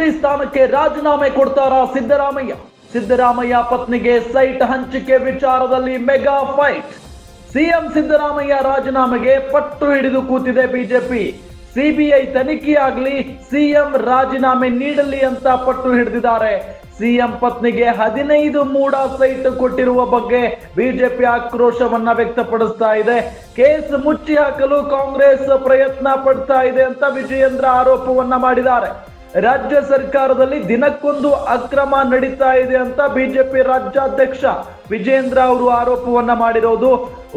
ಮಂತ್ರಿ ಸ್ಥಾನಕ್ಕೆ ರಾಜೀನಾಮೆ ಕೊಡ್ತಾರಾ ಸಿದ್ದರಾಮಯ್ಯ? ಸಿದ್ದರಾಮಯ್ಯ ಪತ್ನಿಗೆ ಸೈಟ್ ಹಂಚಿಕೆ ವಿಚಾರದಲ್ಲಿ ಮೆಗಾ ಫೈಟ್. ಸಿಎಂ ಸಿದ್ದರಾಮಯ್ಯ ರಾಜೀನಾಮೆಗೆ ಪಟ್ಟು ಹಿಡಿದು ಕೂತಿದೆ ಬಿಜೆಪಿ. ಸಿಬಿಐ ತನಿಖೆಯಾಗಲಿ, ಸಿಎಂ ರಾಜೀನಾಮೆ ನೀಡಲಿ ಅಂತ ಪಟ್ಟು ಹಿಡಿದಿದ್ದಾರೆ. ಸಿಎಂ ಪತ್ನಿಗೆ 15 ಮೂಡ ಸೈಟ್ ಕೊಟ್ಟಿರುವ ಬಗ್ಗೆ ಬಿಜೆಪಿ ಆಕ್ರೋಶವನ್ನ ವ್ಯಕ್ತಪಡಿಸ್ತಾ ಇದೆ. ಕೇಸ್ ಮುಚ್ಚಿ ಹಾಕಲು ಕಾಂಗ್ರೆಸ್ ಪ್ರಯತ್ನ ಪಡ್ತಾ ಇದೆ ಅಂತ ವಿಜಯೇಂದ್ರ ಆರೋಪವನ್ನ ಮಾಡಿದ್ದಾರೆ. ರಾಜ್ಯ ಸರ್ಕಾರದಲ್ಲಿ ದಿನಕ್ಕೊಂದು ಅಕ್ರಮ ನಡೀತಾ ಇದೆ ಅಂತ ಬಿಜೆಪಿ ರಾಜ್ಯಾಧ್ಯಕ್ಷ ವಿಜಯೇಂದ್ರ ಅವರು ಆರೋಪವನ್ನ ಮಾಡಿರೋದು.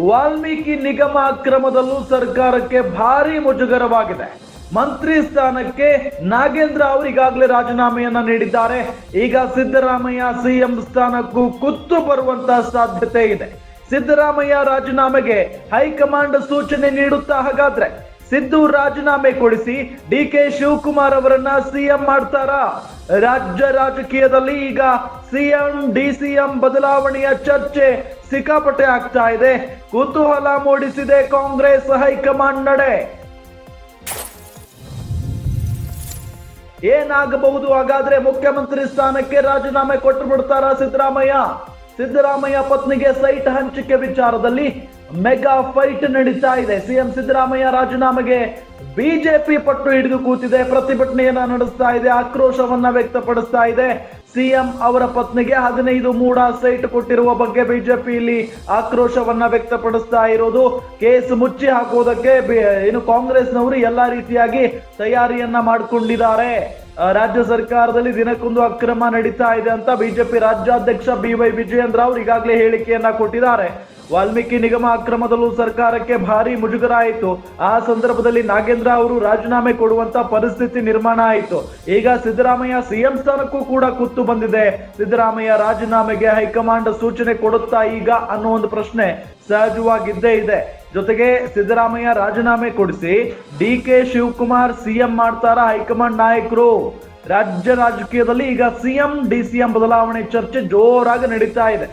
ವಾಲ್ಮೀಕಿ ನಿಗಮ ಅಕ್ರಮದಲ್ಲೂ ಸರ್ಕಾರಕ್ಕೆ ಭಾರಿ ಮುಜುಗರವಾಗಿದೆ. ಮಂತ್ರಿ ಸ್ಥಾನಕ್ಕೆ ನಾಗೇಂದ್ರ ಅವರು ಈಗಾಗಲೇ ರಾಜೀನಾಮೆಯನ್ನ ನೀಡಿದ್ದಾರೆ. ಈಗ ಸಿದ್ದರಾಮಯ್ಯ ಸಿಎಂ ಸ್ಥಾನಕ್ಕೂ ಕುತ್ತು ಬರುವಂತಹ ಸಾಧ್ಯತೆ ಇದೆ. ಸಿದ್ದರಾಮಯ್ಯ ರಾಜೀನಾಮೆಗೆ ಹೈಕಮಾಂಡ್ ಸೂಚನೆ ನೀಡುತ್ತಾ ಹಾಗಾದ್ರೆ ಸಿದ್ದು ರಾಜೀನಾಮೆ ಕೊಡಿಸಿ ಡಿಕೆ ಶಿವಕುಮಾರ್ ಅವರನ್ನ ಸಿಎಂ ಮಾಡ್ತಾರಾ? ರಾಜ್ಯ ರಾಜಕೀಯದಲ್ಲಿ ಈಗ ಸಿಎಂ ಡಿಸಿಎಂ ಬದಲಾವಣೆಯ ಚರ್ಚೆ ಸಿಕ್ಕಾಪಟ್ಟೆ ಆಗ್ತಾ ಇದೆ. ಕುತೂಹಲ ಮೂಡಿಸಿದೆ ಕಾಂಗ್ರೆಸ್ ಹೈಕಮಾಂಡ್ ನಡೆ. ಏನಾಗಬಹುದು ಹಾಗಾದ್ರೆ? ಮುಖ್ಯಮಂತ್ರಿ ಸ್ಥಾನಕ್ಕೆ ರಾಜೀನಾಮೆ ಕೊಟ್ಟು ಬಿಡ್ತಾರಾ ಸಿದ್ದರಾಮಯ್ಯ? ಸಿದ್ದರಾಮಯ್ಯ ಪತ್ನಿಗೆ ಸೈಟ್ ಹಂಚಿಕೆ ವಿಚಾರದಲ್ಲಿ ಮೆಗಾ ಫೈಟ್ ನಡೀತಾ ಇದೆ. ಸಿಎಂ ಸಿದ್ದರಾಮಯ್ಯ ರಾಜೀನಾಮೆಗೆ ಬಿಜೆಪಿ ಪಟ್ಟು ಹಿಡಿದು ಕೂತಿದೆ, ಪ್ರತಿಭಟನೆಯನ್ನ ನಡೆಸ್ತಾ ಇದೆ, ಆಕ್ರೋಶವನ್ನ ವ್ಯಕ್ತಪಡಿಸ್ತಾ ಇದೆ. ಸಿಎಂ ಅವರ ಪತ್ನಿಗೆ 15 ಮೂಡ ಸೈಟ್ ಕೊಟ್ಟಿರುವ ಬಗ್ಗೆ ಬಿಜೆಪಿ ಇಲ್ಲಿ ಆಕ್ರೋಶವನ್ನ ವ್ಯಕ್ತಪಡಿಸ್ತಾ ಇರೋದು. ಕೇಸ್ ಮುಚ್ಚಿ ಹಾಕುವುದಕ್ಕೆ ಏನು ಕಾಂಗ್ರೆಸ್ನವರು ಎಲ್ಲಾ ರೀತಿಯಾಗಿ ತಯಾರಿಯನ್ನ ಮಾಡಿಕೊಂಡಿದ್ದಾರೆ. ರಾಜ್ಯ ಸರ್ಕಾರದಲ್ಲಿ ದಿನಕ್ಕೊಂದು ಅಕ್ರಮ ನಡೀತಾ ಇದೆ ಅಂತ ಬಿಜೆಪಿ ರಾಜ್ಯಾಧ್ಯಕ್ಷ BY ವಿಜಯೇಂದ್ರ ಅವರು ಈಗಾಗಲೇ ಹೇಳಿಕೆಯನ್ನ ಕೊಟ್ಟಿದ್ದಾರೆ. ವಾಲ್ಮೀಕಿ ನಿಗಮ ಅಕ್ರಮದಲ್ಲೂ ಸರ್ಕಾರಕ್ಕೆ ಭಾರಿ ಮುಜುಗರ ಆಯಿತು. ಆ ಸಂದರ್ಭದಲ್ಲಿ ನಾಗೇಂದ್ರ ಅವರು ರಾಜೀನಾಮೆ ಕೊಡುವಂತ ಪರಿಸ್ಥಿತಿ ನಿರ್ಮಾಣ ಆಯಿತು. ಈಗ ಸಿದ್ದರಾಮಯ್ಯ ಸಿಎಂ ಸ್ಥಾನಕ್ಕೂ ಕೂಡ ಕುತ್ತು ಬಂದಿದೆ. ಸಿದ್ದರಾಮಯ್ಯ ರಾಜೀನಾಮೆಗೆ ಹೈಕಮಾಂಡ್ ಸೂಚನೆ ಕೊಡುತ್ತಾ ಈಗ ಅನ್ನೋ ಒಂದು ಪ್ರಶ್ನೆ ಸಹಜವಾಗಿದ್ದೇ ಇದೆ. ಜೊತೆಗೆ ಸಿದ್ದರಾಮಯ್ಯ ರಾಜೀನಾಮೆ ಕೊಡಿಸಿ ಡಿಕೆ ಶಿವಕುಮಾರ್ ಸಿಎಂ ಮಾಡ್ತಾರ ಹೈಕಮಾಂಡ್ ನಾಯಕರು? ರಾಜ್ಯ ರಾಜಕೀಯದಲ್ಲಿ ಈಗ ಸಿಎಂ ಡಿಸಿಎಂ ಬದಲಾವಣೆ ಚರ್ಚೆ ಜೋರಾಗಿ ನಡೀತಾ ಇದೆ.